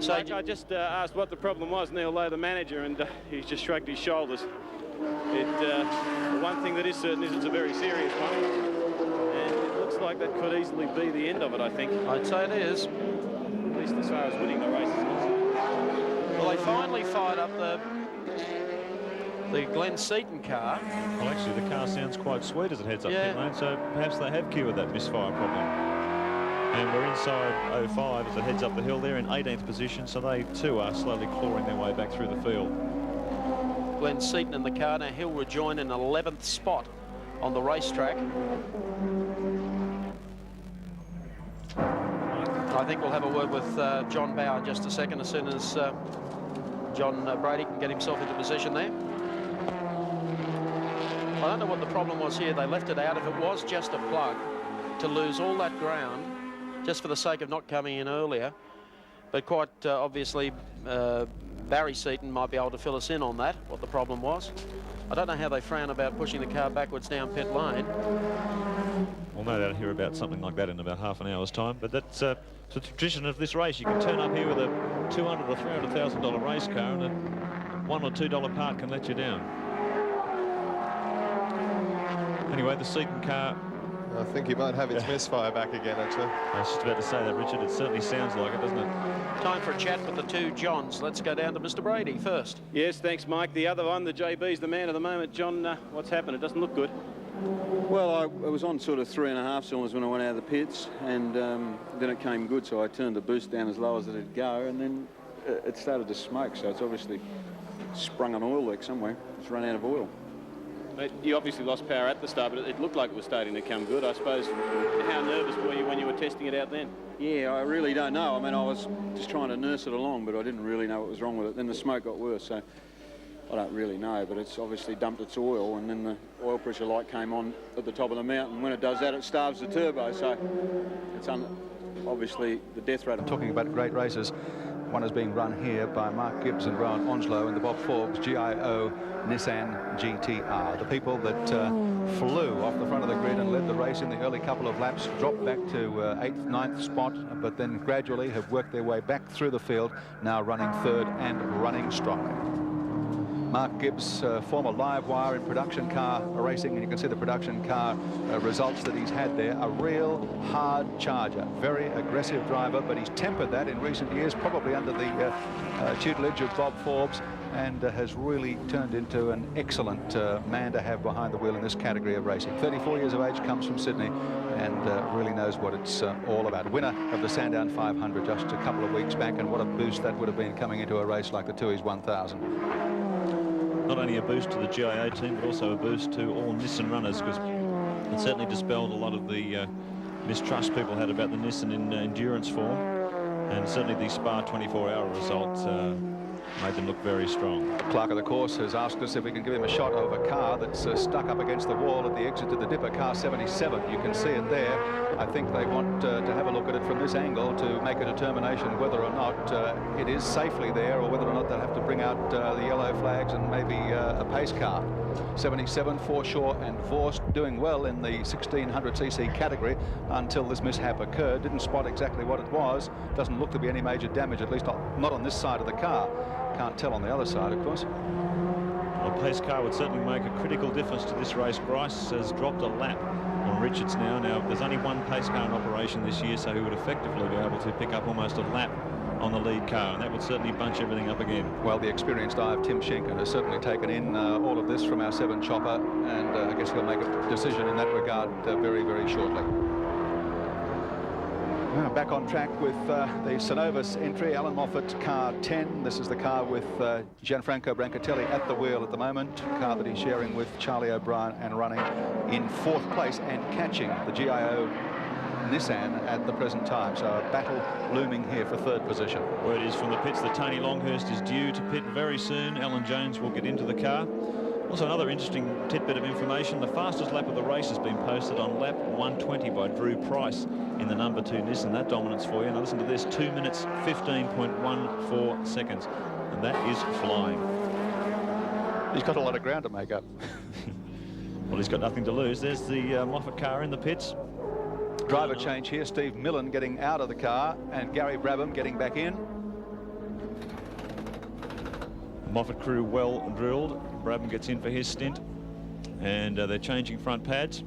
So I just asked what the problem was, Neil Lowe, the manager, and he just shrugged his shoulders. The one thing that is certain is it's a very serious one, and it looks like that could easily be the end of it, I think. I'd say it is. At least as far as winning the race is concerned. Well, they finally fired up the Glenn Seaton car. Well, actually, the car sounds quite sweet as it heads up pit lane, so perhaps they have cured that misfire problem. And we're inside 05 as it heads up the hill. They're in 18th position, so they too are slowly clawing their way back through the field. Glenn Seaton in the car. Now he'll rejoin in 11th spot on the racetrack. I think we'll have a word with John Bower in just a second, as soon as John Brady can get himself into position there. I don't know what the problem was here. They left it out. If it was just a plug, to lose all that ground just for the sake of not coming in earlier. But quite obviously, Barry Seaton might be able to fill us in on that, what the problem was. I don't know how they frown about pushing the car backwards down pit lane. We'll no doubt hear about something like that in about half an hour's time, but that's the tradition of this race. You can turn up here with a $200,000 or $300,000 race car, and a $1 or $2 part can let you down. Anyway, the Seaton car... I think he might have its misfire back again, actually. I was just about to say that, Richard. It certainly sounds like it, doesn't it? Time for a chat with the two Johns. Let's go down to Mr. Brady first. Yes, thanks, Mike. The other one, the JB's the man at the moment. John, what's happened? It doesn't look good. Well, I was on sort of 3.5 cylinders when I went out of the pits, and then it came good, so I turned the boost down as low as it'd go, and then it started to smoke, so it's obviously sprung an oil leak somewhere. It's run out of oil. You obviously lost power at the start, but it looked like it was starting to come good. I suppose, how nervous were you when you were testing it out then? Yeah, I really don't know. I mean, I was just trying to nurse it along, but I didn't really know what was wrong with it. Then the smoke got worse, so I don't really know, but it's obviously dumped its oil, and then the oil pressure light came on at the top of the mountain. When it does that, it starves the turbo, so it's obviously the death rate. Talking about great races, one is being run here by Mark Gibbs and Rowan Onslow in the Bob Forbes GIO Nissan GTR. The people that flew off the front of the grid and led the race in the early couple of laps dropped back to 8th, 9th spot, but then gradually have worked their way back through the field, now running third and running strongly. Mark Gibbs, former live wire in production car racing, and you can see the production car results that he's had there. A real hard charger, very aggressive driver, but he's tempered that in recent years, probably under the tutelage of Bob Forbes, and has really turned into an excellent man to have behind the wheel in this category of racing. 34 years of age, comes from Sydney, and really knows what it's all about. Winner of the Sandown 500 just a couple of weeks back, and what a boost that would have been coming into a race like the Tooheys 1000. Not only a boost to the GIO team, but also a boost to all Nissan runners, because it certainly dispelled a lot of the mistrust people had about the Nissan in endurance form, and certainly the Spa 24-hour result made them look very strong. The clerk of the course has asked us if we can give him a shot of a car that's stuck up against the wall at the exit to the Dipper, car 77. You can see it there. I think they want to have a look at it from this angle to make a determination whether or not it is safely there, or whether or not they'll have to bring out the yellow flags and maybe a pace car. 77, Forshaw and Vorst doing well in the 1600cc category until this mishap occurred. Didn't spot exactly what it was. Doesn't look to be any major damage, at least not on this side of the car. Can't tell on the other side, of course. A pace car would certainly make a critical difference to this race. Bryce has dropped a lap on Richards now. Now, there's only one pace car in operation this year, so he would effectively be able to pick up almost a lap on the lead car, and that would certainly bunch everything up again. Well, the experienced eye of Tim Schenken has certainly taken in all of this from our 7 chopper, and I guess he'll make a decision in that regard very, very shortly. Back on track with the Synovus entry, Alan Moffat, car 10. This is the car with Gianfranco Brancatelli at the wheel at the moment, car that he's sharing with Charlie O'Brien and running in 4th place and catching the GIO Nissan at the present time. So a battle looming here for 3rd position. Word is from the pits that Tony Longhurst is due to pit very soon. Alan Jones will get into the car. Also, another interesting tidbit of information, the fastest lap of the race has been posted on lap 120 by Drew Price in the number 2 Nissan. That dominance for you. Now listen to this, 2 minutes 15.14 seconds, and that is flying. He's got a lot of ground to make up. Well, he's got nothing to lose. There's the Moffat car in the pits. Driver change here, Steve Millen getting out of the car and Gary Brabham getting back in. Moffat crew well drilled. Brabham gets in for his stint, and they're changing front pads,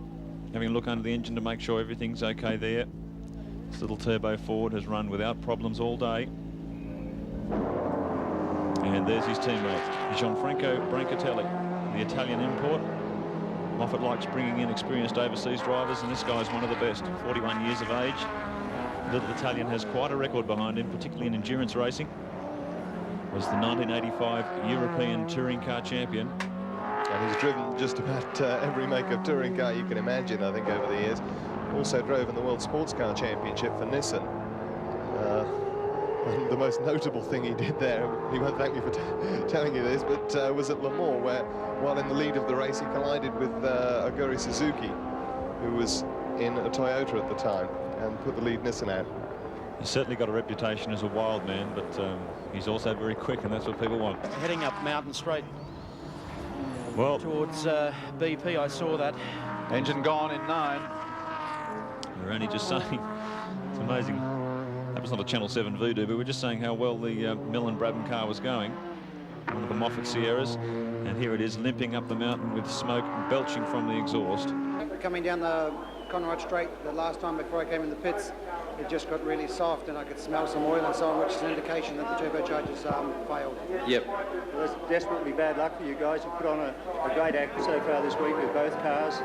having a look under the engine to make sure everything's okay there. This little turbo Ford has run without problems all day. And there's his teammate, Gianfranco Brancatelli, the Italian import. Moffat likes bringing in experienced overseas drivers, and this guy's one of the best, 41 years of age. The little Italian has quite a record behind him, particularly in endurance racing. Was the 1985 European touring car champion. And he's driven just about every make of touring car you can imagine, I think, over the years. Also drove in the World Sports Car Championship for Nissan. And the most notable thing he did there, he won't thank me for telling you this, but was at Le Mans, where, while in the lead of the race, he collided with Aguri Suzuki, who was in a Toyota at the time, and put the lead Nissan out. He's certainly got a reputation as a wild man, but he's also very quick, and that's what people want. Heading up Mountain Straight Well, towards BP, I saw that. Engine gone in 9. we're only just saying, it's amazing. That was not a Channel 7 voodoo, but we're just saying how well the Millen Brabham car was going. One of the Moffat Sierras, and here it is limping up the mountain with smoke belching from the exhaust. Coming down the Conrad Straight the last time before I came in the pits, it just got really soft and I could smell some oil and so on, which is an indication that the turbochargers failed. Yep. Well, it's desperately bad luck for you guys. You've put on a great act so far this week with both cars.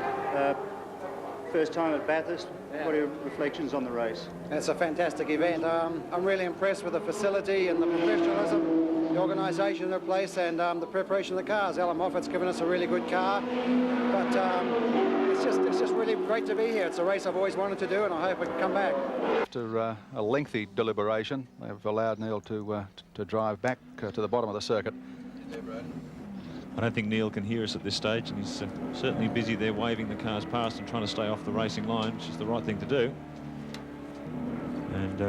First time at Bathurst. Yeah. What are your reflections on the race? It's a fantastic event. I'm really impressed with the facility and the professionalism, the organisation of the place, and the preparation of the cars. Alan Moffat's given us a really good car, but it's just really great to be here. It's a race I've always wanted to do, and I hope I can come back. After a lengthy deliberation, they've allowed Neil to drive back to the bottom of the circuit. I don't think Neil can hear us at this stage, and he's certainly busy there waving the cars past and trying to stay off the racing line, which is the right thing to do. And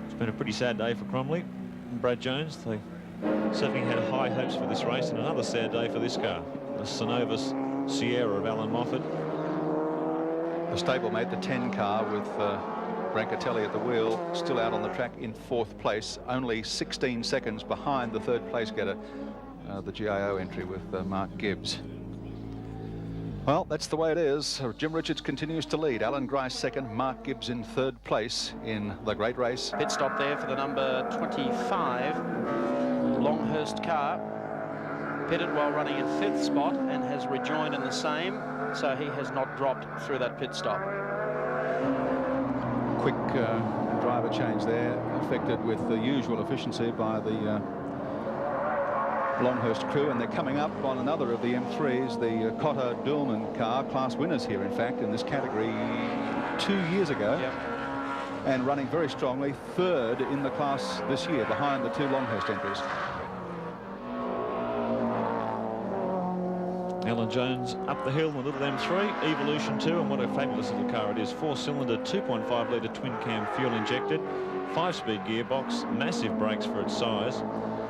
it's been a pretty sad day for Cromley and Brad Jones. They certainly had high hopes for this race, and another sad day for this car, the Synovus Sierra of Alan Moffat. The stablemate, the 10 car with Brancatelli at the wheel, still out on the track in 4th place, only 16 seconds behind the 3rd place getter, the GIO entry with Mark Gibbs. Well, that's the way it is. Jim Richards continues to lead. Alan Grice 2nd, Mark Gibbs in 3rd place in the great race. Pit stop there for the number 25 Longhurst car. Pitted while running in 5th spot and has rejoined in the same, so he has not dropped through that pit stop. Quick driver change there, effected with the usual efficiency by the Longhurst crew, and they're coming up on another of the M3s, the Cotter Dulman car, class winners here, in fact, in this category 2 years ago. Yep. And running very strongly, 3rd in the class this year, behind the 2 Longhurst entries. Alan Jones up the hill in the little M3, Evolution 2, and what a fabulous little car it is. 4-cylinder, 2.5 litre twin cam fuel injected, 5-speed gearbox, massive brakes for its size,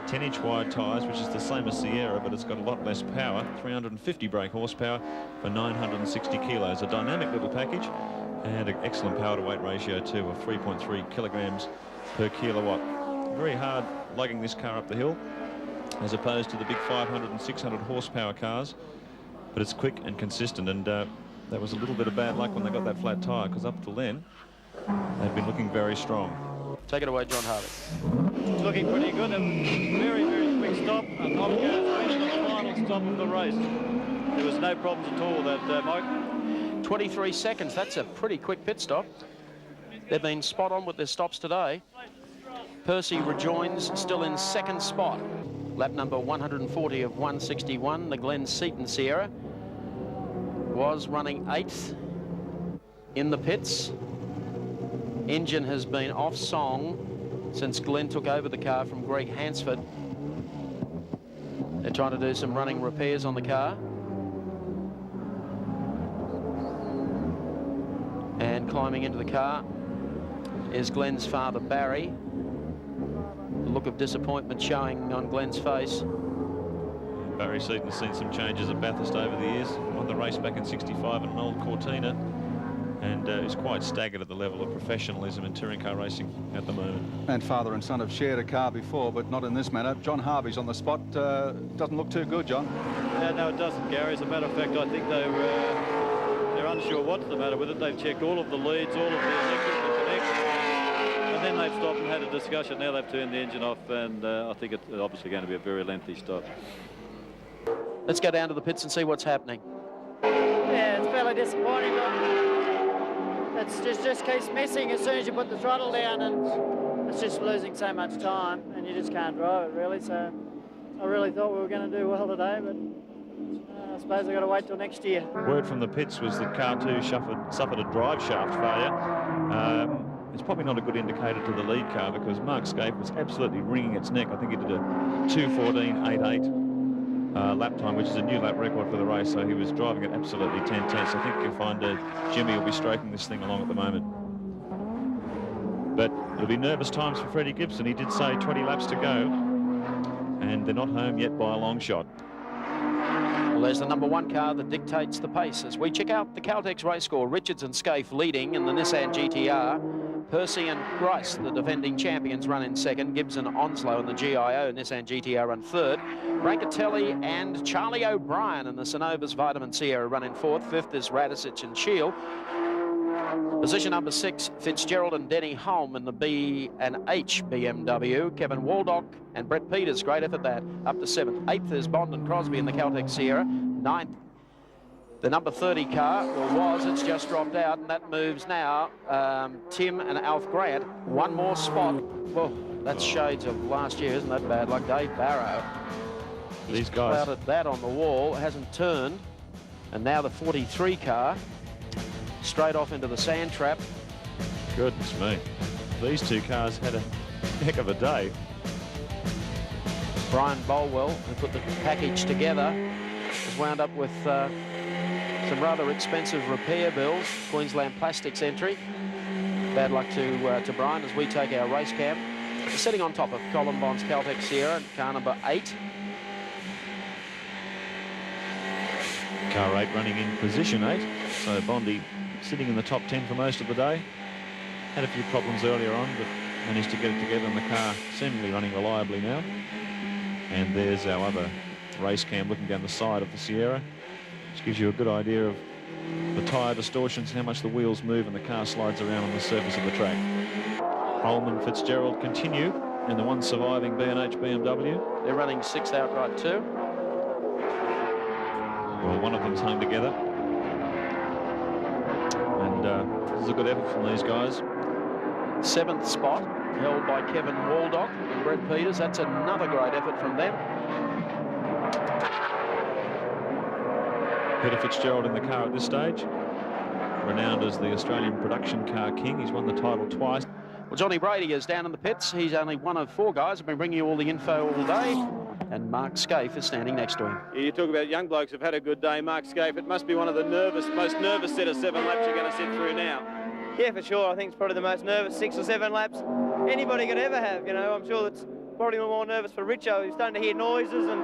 10-inch wide tyres, which is the same as Sierra, but it's got a lot less power, 350 brake horsepower for 960 kilos. A dynamic little package, and an excellent power to weight ratio too of 3.3 kilograms per kilowatt. Very hard lugging this car up the hill, as opposed to the big 500 and 600 horsepower cars, but it's quick and consistent, and that was a little bit of bad luck when they got that flat tyre, because up till then they've been looking very strong. Take it away, John Harvey. It's looking pretty good. A very, very quick stop. And off goes West, the final stop of the race. There was no problems at all with that, Mike. 23 seconds. That's a pretty quick pit stop. They've been spot on with their stops today. Percy rejoins, still in 2nd spot. Lap number 140 of 161. The Glen Seaton Sierra was running 8th in the pits. Engine has been off song since Glenn took over the car from Greg Hansford. They're trying to do some running repairs on the car. And climbing into the car is Glenn's father, Barry. The look of disappointment showing on Glenn's face. Barry Seaton's seen some changes at Bathurst over the years. Won the race back in '65 in an old Cortina. and is quite staggered at the level of professionalism in touring car racing at the moment. And father and son have shared a car before, but not in this manner. John Harvey's on the spot. Doesn't look too good, John. Yeah, no, it doesn't, Gary. As a matter of fact, I think they're unsure what's the matter with it. They've checked all of the leads, all of the electrical connections, and then they've stopped and had a discussion. Now they've turned the engine off, and I think it's obviously going to be a very lengthy stop. Let's go down to the pits and see what's happening. Yeah, it's fairly disappointing. It just keeps missing as soon as you put the throttle down, and it's just losing so much time, and you just can't drive it, really. So I really thought we were going to do well today, but I suppose I've got to wait till next year. Word from the pits was that car 2 suffered a drive shaft failure. It's probably not a good indicator to the lead car, because Mark Skaife was absolutely wringing its neck. I think he did a 2:14.88 lap time, which is a new lap record for the race, so he was driving it absolutely 10 tenths. I think you'll find Jimmy will be stroking this thing along at the moment. But it'll be nervous times for Freddie Gibson. He did say 20 laps to go, and they're not home yet by a long shot. Well, there's the number 1 car that dictates the pace. As we check out the Caltex race score, Richards and Skaife leading in the Nissan GTR. Percy and Grice, the defending champions, run in second. Gibbs and Onslow in the GIO Nissan GTR run third. Brancatelli and Charlie O'Brien in the Synovus Vitamin Sierra run in fourth. Fifth is Radicic and Shield. Position number 6, Fitzgerald and Denny Holm in the B&H BMW. Kevin Waldock and Brett Peters, great effort that, up to 7th. 8th is Bond and Crosby in the Caltex Sierra. 9th, the number 30 car, it's just dropped out, and that moves now Tim and Alf Grant. One more spot. Well, that's shades of last year, isn't that bad? Like Dave Barrow. These guys clouded that on the wall, hasn't turned, and now the 43 car straight off into the sand trap. Goodness me, these two cars had a heck of a day. Brian Bolwell, who put the package together, has wound up with some rather expensive repair bills. Queensland Plastics entry. Bad luck to Brian as we take our race cam. Sitting on top of Colin Bond's Caltex Sierra, car number 8. Car 8 running in position 8, so Bondi sitting in the top 10 for most of the day. Had a few problems earlier on, but managed to get it together, and the car seemingly running reliably now. And there's our other race cam looking down the side of the Sierra, which gives you a good idea of the tyre distortions and how much the wheels move and the car slides around on the surface of the track. Holman Fitzgerald continue in the one surviving B&H BMW. They're running 6th outright too. Well, one of them's hung together. And this is a good effort from these guys. 7th spot held by Kevin Waldock and Brett Peters. That's another great effort from them. Peter Fitzgerald in the car at this stage, renowned as the Australian production car king. He's won the title twice. Well, Johnny Brady is down in the pits. He's only one of 4 guys. I've been bringing you all the info all day. And Mark Skaife is standing next to him. Yeah, you talk about young blokes who've had a good day. Mark Skaife, it must be one of the most nervous set of 7 laps you're going to sit through now. Yeah, for sure. I think it's probably the most nervous 6 or 7 laps anybody could ever have. You know, I'm sure that's probably more nervous for Richo. He's starting to hear noises and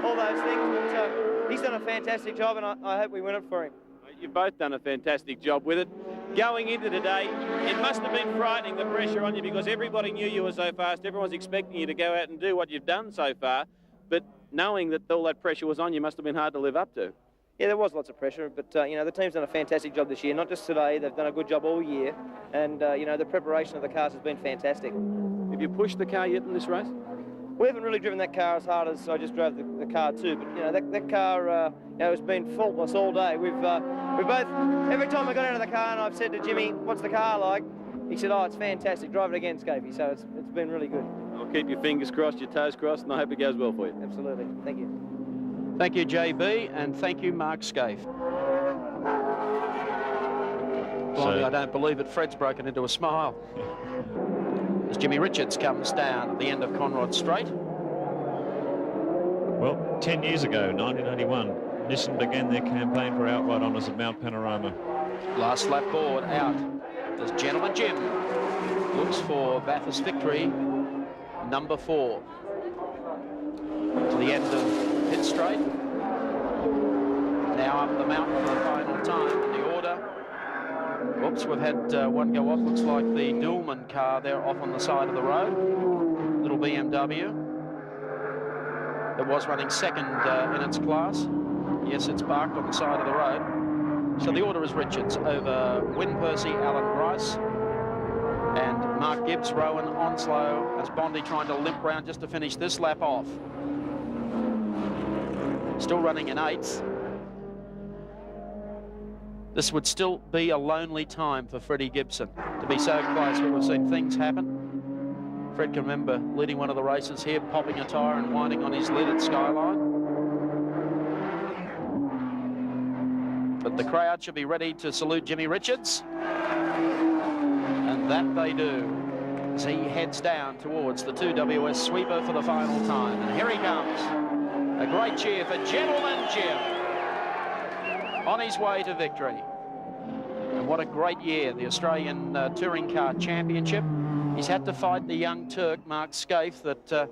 all those things. But he's done a fantastic job, and I hope we win it for him. You've both done a fantastic job with it. Going into today, it must have been frightening, the pressure on you, because everybody knew you were so fast. Everyone's expecting you to go out and do what you've done so far. But knowing that all that pressure was on you must have been hard to live up to. Yeah, there was lots of pressure, but, you know, the team's done a fantastic job this year. Not just today, they've done a good job all year. And, you know, the preparation of the cars has been fantastic. Have you pushed the car yet in this race? We haven't really driven that car as hard as I just drove the car too, but, you know, that car, you know, has been faultless all day. We both, every time I got out of the car and I've said to Jimmy, what's the car like? He said, oh, it's fantastic, drive it again, Skaife. So it's been really good. I'll keep your fingers crossed, your toes crossed, and I hope it goes well for you. Absolutely, thank you. Thank you, JB, and thank you, Mark Skaife. Blimey, I don't believe it. Fred's broken into a smile. As Jimmy Richards comes down at the end of Conrod Straight. Well, 10 years ago, 1981, Nissan began their campaign for outright honours at Mount Panorama. Last lap board out. As Gentleman Jim looks for Bathurst victory, number 4. To the end of pit straight. Now up the mountain for the final time in the order. Oops, we've had one go off. Looks like the Dillman car there off on the side of the road. Little BMW. It was running second in its class. Yes, it's parked on the side of the road. So the order is Richards over Win Percy, Alan Grice, and Mark Gibbs, Rowan, Onslow, as Bondi trying to limp round just to finish this lap off. Still running in 8th. This would still be a lonely time for Freddie Gibson to be so close, but we've seen things happen. Fred can remember leading one of the races here, popping a tyre and winding on his lid at Skyline. But the crowd should be ready to salute Jimmy Richards. And that they do as he heads down towards the 2WS sweeper for the final time. And here he comes. A great cheer for Gentleman Jim on his way to victory. And what a great year, the Australian Touring Car Championship. He's had to fight the young Turk, Mark Skaife, that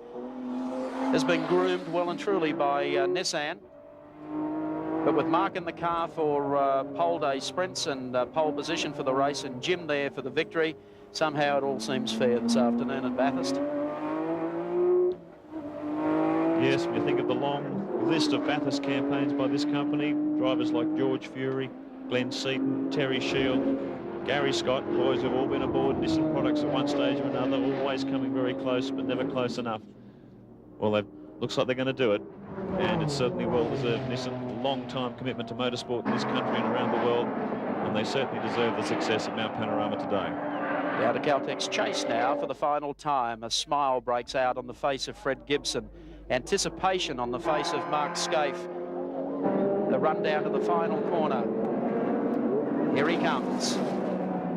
has been groomed well and truly by Nissan. But with Mark in the car for pole day sprints and pole position for the race, and Jim there for the victory, somehow it all seems fair this afternoon at Bathurst. Yes, when you think of the long list of Bathurst campaigns by this company, drivers like George Fury, Glenn Seaton, Terry Shield, Gary Scott, boys who've all been aboard Nissan products at one stage or another, always coming very close, but never close enough. Well, looks like they're going to do it, and it's certainly well-deserved. Nissan, long-time commitment to motorsport in this country and around the world, and they certainly deserve the success at Mount Panorama today. Down to Caltech's chase now for the final time. A smile breaks out on the face of Fred Gibson. Anticipation on the face of Mark Skaife. The run down to the final corner. Here he comes.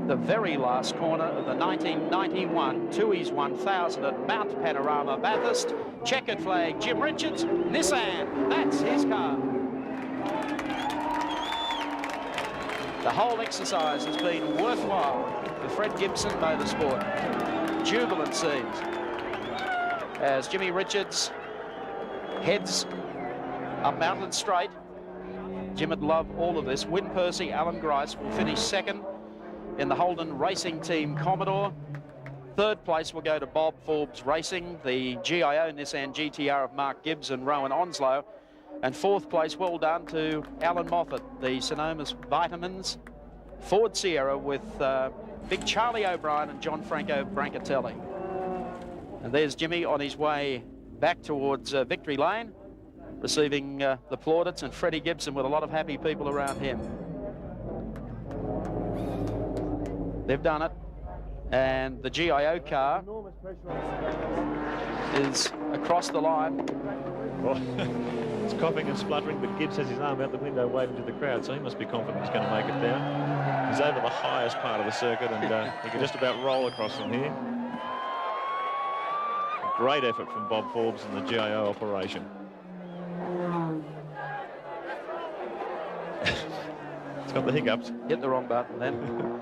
The very last corner of the 1991 Tooheys 1000 at Mount Panorama, Bathurst. Checkered flag, Jim Richards, Nissan. That's his car. The whole exercise has been worthwhile for Fred Gibson Motorsport. Jubilant scenes as Jimmy Richards heads up Mountain Straight. Jim would love all of this. Win Percy, Alan Grice will finish second in the Holden Racing Team Commodore. Third place will go to Bob Forbes Racing, the GIO Nissan GTR of Mark Gibbs and Rowan Onslow. And fourth place, well done to Alan Moffat, the Sonoma's Vitamins Ford Sierra with Big Charlie O'Brien and John Franco Brancatelli. And there's Jimmy on his way back towards Victory Lane, receiving the plaudits, and Freddie Gibson with a lot of happy people around him. They've done it, and the GIO car is across the line. Oh, it's coughing and spluttering, but Gibbs has his arm out the window waving to the crowd, so he must be confident he's going to make it down. He's over the highest part of the circuit, and he can just about roll across from here. Great effort from Bob Forbes and the GIO operation. It's got the hiccups. Hit the wrong button then.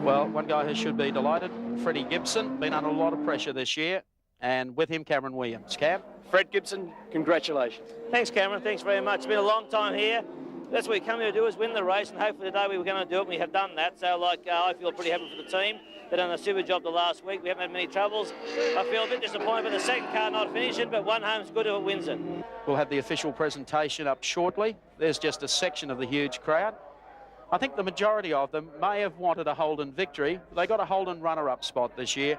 Well, one guy who should be delighted, Freddie Gibson, been under a lot of pressure this year, and with him, Cameron Williams. Cam? Fred Gibson, congratulations. Thanks, Cameron. Thanks very much. It's been a long time here. That's what we come here to do, is win the race, and hopefully today we were going to do it, and we have done that. So, I feel pretty happy for the team. They've done a super job the last week. We haven't had many troubles. I feel a bit disappointed with the second car not finishing, but one home's good if it wins it. We'll have the official presentation up shortly. There's just a section of the huge crowd. I think the majority of them may have wanted a Holden victory. They got a Holden runner-up spot this year,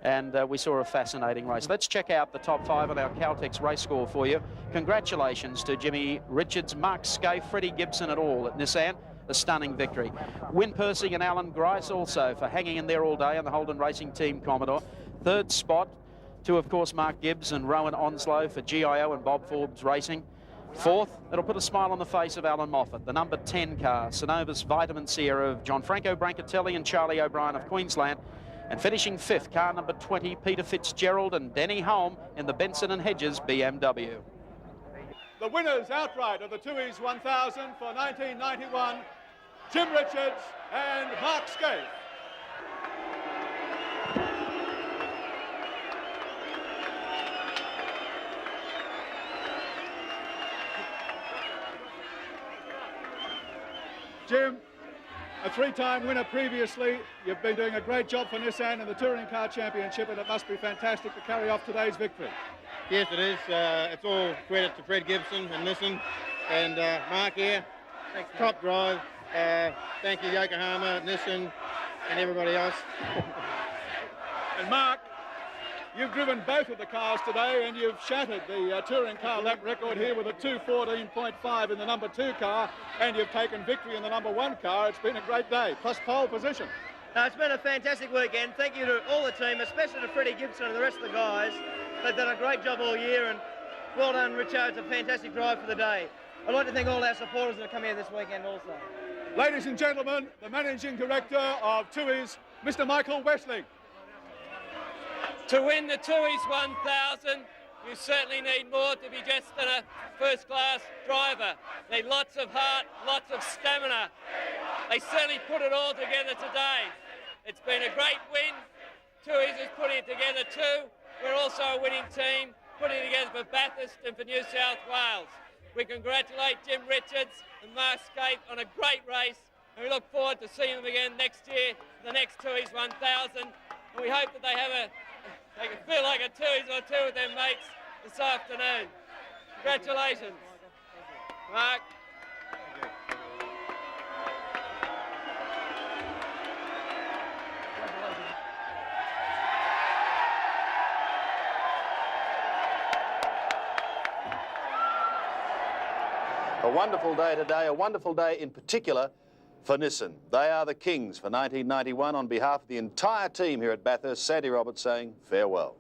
and we saw a fascinating race. Let's check out the top 5 on our Caltex race score for you. Congratulations to Jimmy Richards, Mark Skaife, Freddie Gibson et al. At Nissan. A stunning victory. Win Percy and Alan Grice also for hanging in there all day on the Holden Racing Team Commodore. Third spot to, of course, Mark Gibbs and Rowan Onslow for GIO and Bob Forbes Racing. Fourth, it'll put a smile on the face of Alan Moffat, the number 10 car, Sonova's Vitamin Sierra of John Franco Brancatelli and Charlie O'Brien of Queensland. And finishing fifth, car number 20, Peter Fitzgerald and Denny Holm in the Benson and Hedges BMW. The winners outright of the Tooheys 1000 for 1991, Jim Richards and Mark Skaife. Jim, a three-time winner previously. You've been doing a great job for Nissan in the Touring Car Championship, and it must be fantastic to carry off today's victory. Yes, it is. It's all credit to Fred Gibson and Nissan and Mark here. Thanks, top drive. Thank you, Yokohama, Nissan, and everybody else. And Mark, you've driven both of the cars today, and you've shattered the touring car lap record here with a 2:14.5 in the number 2 car, and you've taken victory in the number 1 car. It's been a great day, plus pole position. It's been a fantastic weekend. Thank you to all the team, especially to Freddie Gibson and the rest of the guys. They've done a great job all year, and well done, Richard. It's a fantastic drive for the day. I'd like to thank all our supporters that have come here this weekend also. Ladies and gentlemen, the Managing Director of TUI's, Mr. Michael Westling. To win the TUI's 1000, you certainly need more to be just a first-class driver. You need lots of heart, lots of stamina. They certainly put it all together today. It's been a great win. TUI's is putting it together too. We're also a winning team, putting it together for Bathurst and for New South Wales. We congratulate Jim Richards and Mark Skaife on a great race, and we look forward to seeing them again next year, the next TUI's 1000. And we hope that they can feel like a TUI's or two with their mates this afternoon. Congratulations. Mark. A wonderful day today, a wonderful day in particular for Nissan. They are the kings for 1991. On behalf of the entire team here at Bathurst, Sandy Roberts saying farewell.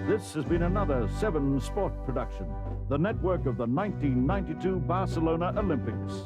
This has been another 7 Sport production, the network of the 1992 Barcelona Olympics.